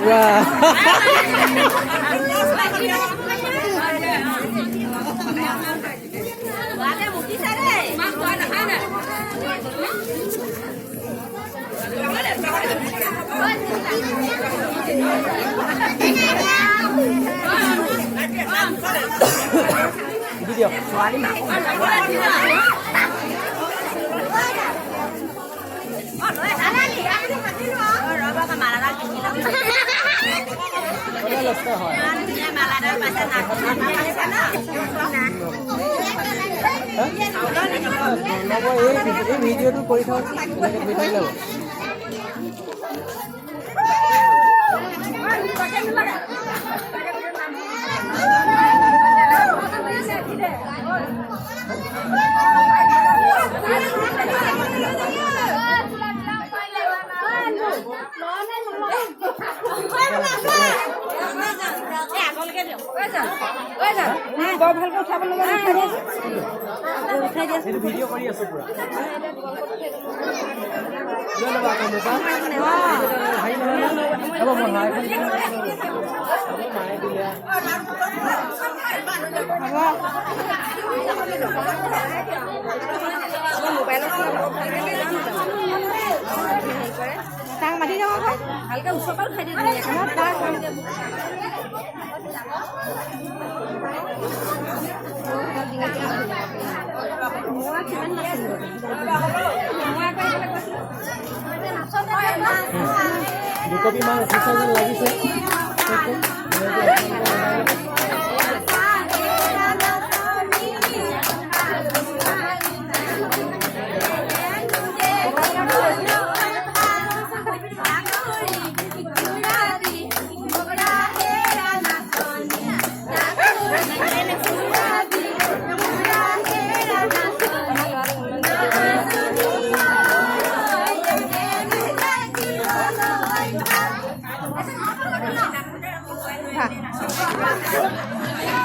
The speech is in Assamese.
Wah. Video. लगता है ভিডিও তো কৰি থাক ভিডিও বৰ ভালকৈ উঠাব লাগে ভিডিও কৰি আছো পুৰা লবা কমবা হাই হ'ব মই হাই মাই দিলা মোবাইলত তাক মাতি যাওঁ ভালকৈ উচপাল খাই দি তাক দুকপি মান উঠিছে যেন লাগিছে Hả?